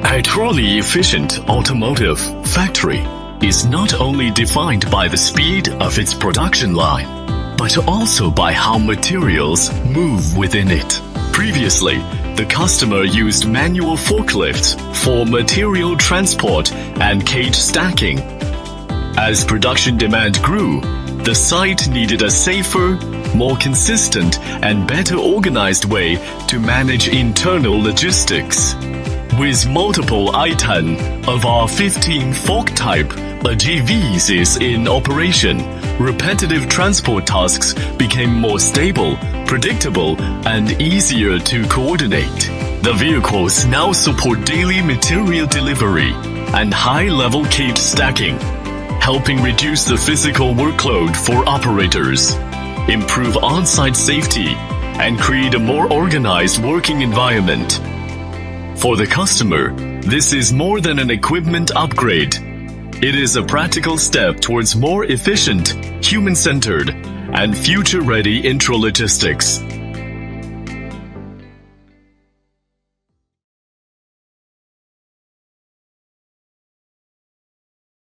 A truly efficient automotive factory is not only defined by the speed of its production line, but also by how materials move within it. Previously, the customer used manual forklifts for material transport and cage stacking. As production demand grew, the site needed a safer, more consistent, and better organized way to manage internal logistics. With multiple AiTEN of AR15 fork type AGVs is in operation, repetitive transport tasks became more stable, predictable, and easier to coordinate. The vehicles now support daily material delivery and high-level cage stacking, helping reduce the physical workload for operators, improve on-site safety, and create a more organized working environment. For the customer, this is more than an equipment upgrade. It is a practical step towards more efficient, human-centered, and future-ready intralogistics.